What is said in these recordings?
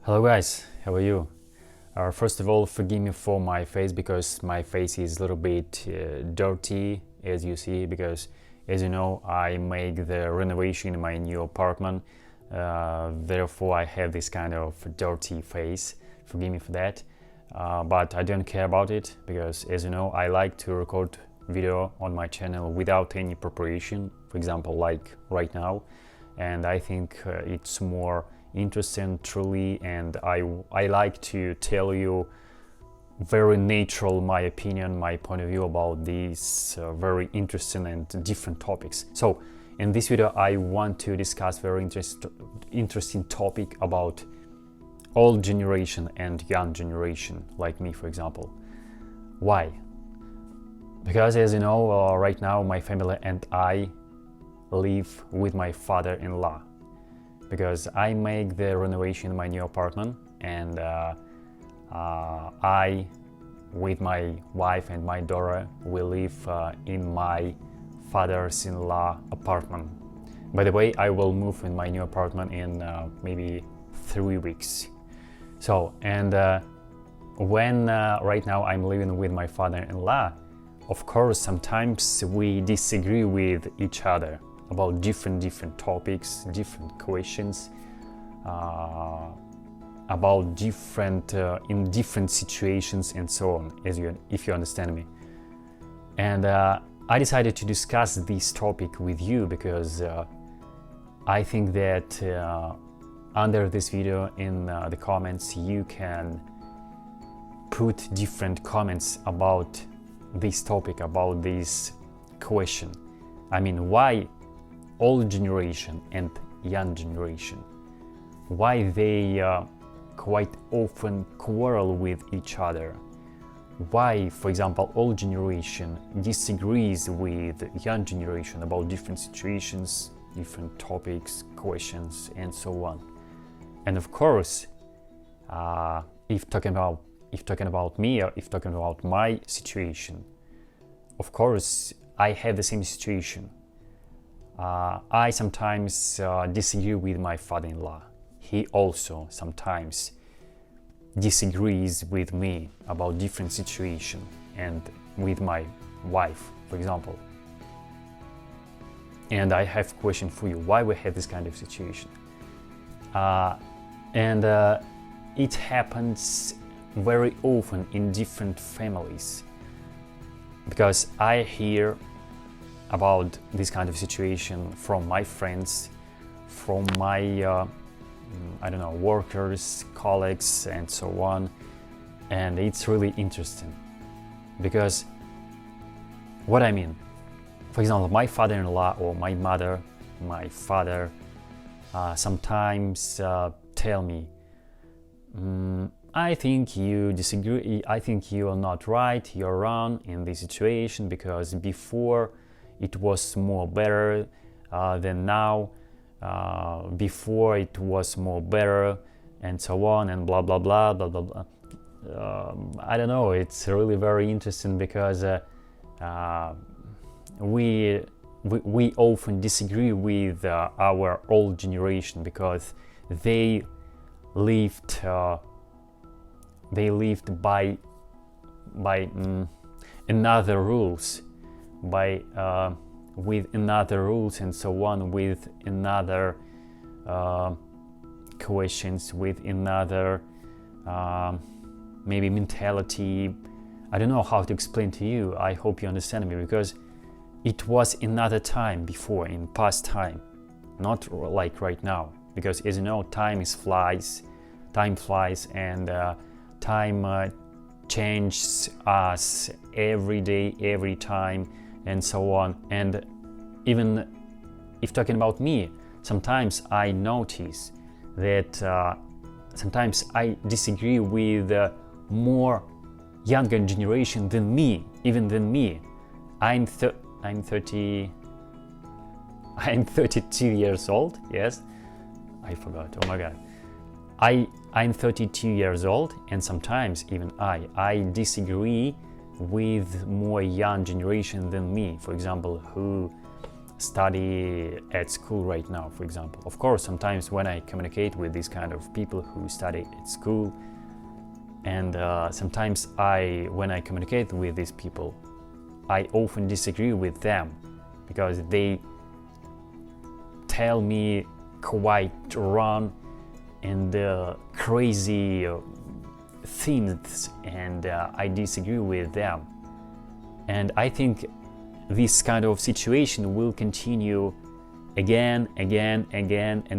Hello guys, how are you? First of all, forgive me for my face because my face is a little bit dirty, as you see, because as you know I make the renovation in my new apartment, therefore I have this kind of dirty face. Forgive me for that, but I don't care about it because as you know I like to record video on my channel without any preparation, for example like right now, and I think it's more interesting truly, and I like to tell you very natural my opinion, my point of view about these very interesting and different topics. So in this video I want to discuss very interesting topic about old generation and young generation like me, for example. Why? Because as you know, right now my family and I live with my father-in-law, because I make the renovation in my new apartment, and I, with my wife and my daughter, we live in my father's-in-law apartment. By the way, I will move in my new apartment in maybe 3 weeks. So, and when right now I'm living with my father-in-law, of course sometimes we disagree with each other about different topics, different questions, about in different situations and so on, if you understand me. And I decided to discuss this topic with you because I think that under this video in the comments you can put different comments about this topic, about this question. I mean, why old generation and young generation, why they quite often quarrel with each other, why, for example, old generation disagrees with young generation about different situations, different topics, questions, and so on. And of course, if talking about me, or if talking about my situation, of course I have the same situation. I sometimes disagree with my father-in-law. He also sometimes disagrees with me about different situations, and with my wife, for example. And I have a question for you: why we have this kind of situation? And it happens very often in different families, because I hear about this kind of situation from my friends, from my I don't know, workers, colleagues, and so on. And it's really interesting because what I mean, for example, my father-in-law or my mother, my father sometimes tell me, I think you disagree, I think you are not right, you're wrong in this situation, because before it was more better than now, before it was more better, and so on, and blah blah blah blah blah blah. I don't know, it's really very interesting because we often disagree with our old generation, because they lived by another rules, with another rules, and so on, with another questions, with another maybe mentality. I don't know how to explain to you. I hope you understand me, because it was another time before, in past time, not like right now, because as you know, time flies, and time changes us every day, every time, and so on. And even if talking about me, sometimes I notice that sometimes I disagree with more younger generation than me, even than me. I'm 32 years old. Yes, I forgot. Oh my god. I'm 32 years old, and sometimes even I disagree with more young generation than me, for example, who study at school right now, for example. Of course, sometimes when I communicate with these kind of people who study at school, and sometimes when I communicate with these people, I often disagree with them because they tell me quite wrong and crazy things, and I disagree with them. And I think this kind of situation will continue again and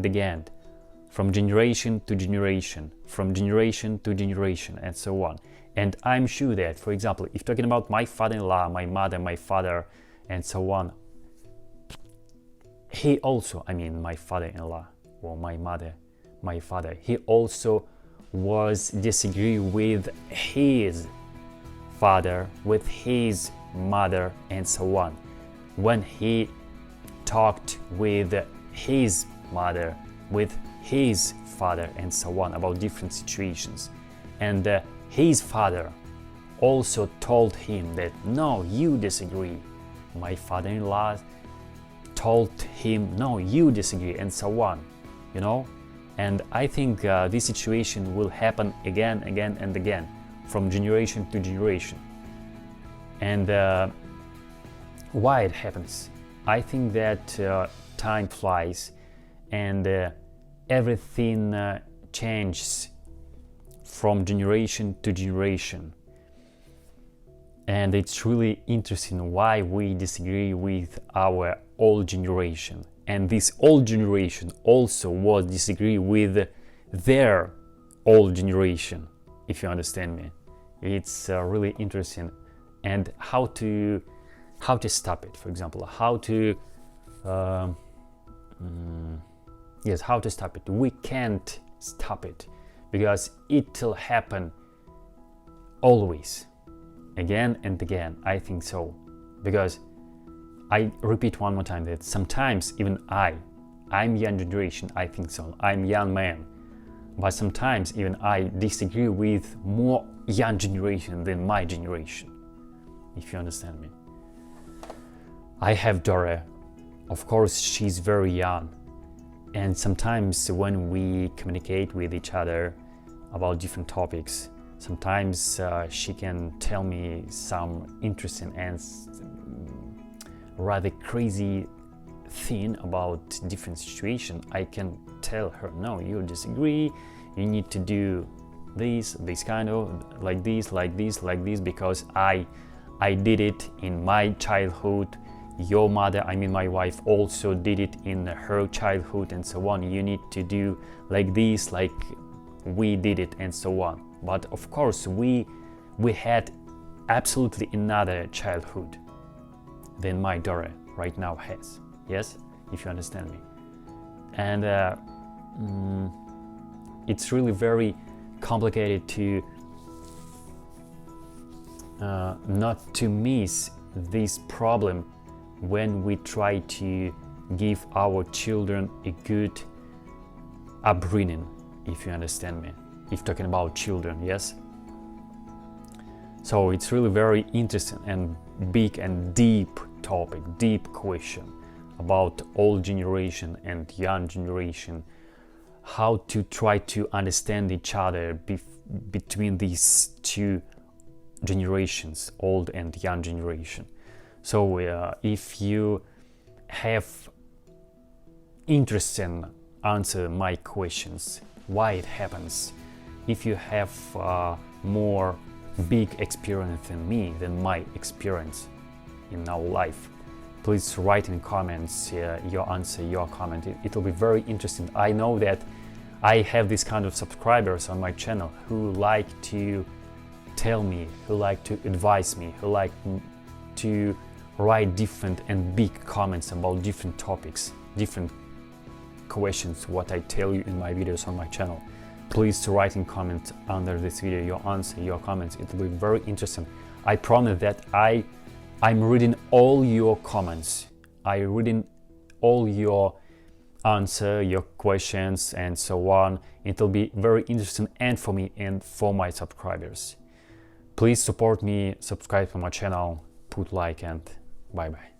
again, from generation to generation, from generation to generation, and so on. And I'm sure that, for example, if talking about my father-in-law, my mother, my father, and so on, he also, I mean my father-in-law or my mother, my father, he also was disagree with his father, with his mother, and so on. When he talked with his mother, with his father, and so on, about different situations. And his father also told him that, no, you disagree. My father-in-law told him, no, you disagree, and so on, you know. And I think this situation will happen again and again, from generation to generation. And why it happens? I think that time flies, and everything changes from generation to generation. And it's really interesting why we disagree with our old generation. And this old generation also was disagree with their old generation, if you understand me. It's really interesting. And how to stop it, for example, how to stop it. We can't stop it because it'll happen always, again and again. I think so, because I repeat one more time that sometimes even I'm young generation, I think so, I'm young man, but sometimes even I disagree with more young generation than my generation, if you understand me. I have daughter, of course she's very young, and sometimes when we communicate with each other about different topics, sometimes she can tell me some interesting and rather crazy thing about different situation. I can tell her, no, you disagree, you need to do this kind of, like this, because I did it in my childhood. Your mother, I mean my wife, also did it in her childhood, and so on. You need to do like this, like we did it, and so on. But of course we had absolutely another childhood than my daughter right now has. Yes, if you understand me. And it's really very complicated to not to miss this problem when we try to give our children a good upbringing, if you understand me, if talking about children. Yes, so it's really very interesting and big and deep topic, deep question about old generation and young generation, how to try to understand each other between these two generations, old and young generation. So if you have interesting answer my questions, why it happens, if you have more big experience than me, than my experience in our life, please write in comments your answer, your comment. It'll be very interesting. I know that I have this kind of subscribers on my channel who like to tell me, who like to advise me, who like to write different and big comments about different topics, different questions, what I tell you in my videos on my channel. Please write in comments under this video your answer, your comments. It will be very interesting. I promise that I'm reading all your comments. I'm reading all your answer, your questions, and so on. It will be very interesting, and for me and for my subscribers. Please support me, subscribe to my channel, put like, and bye bye.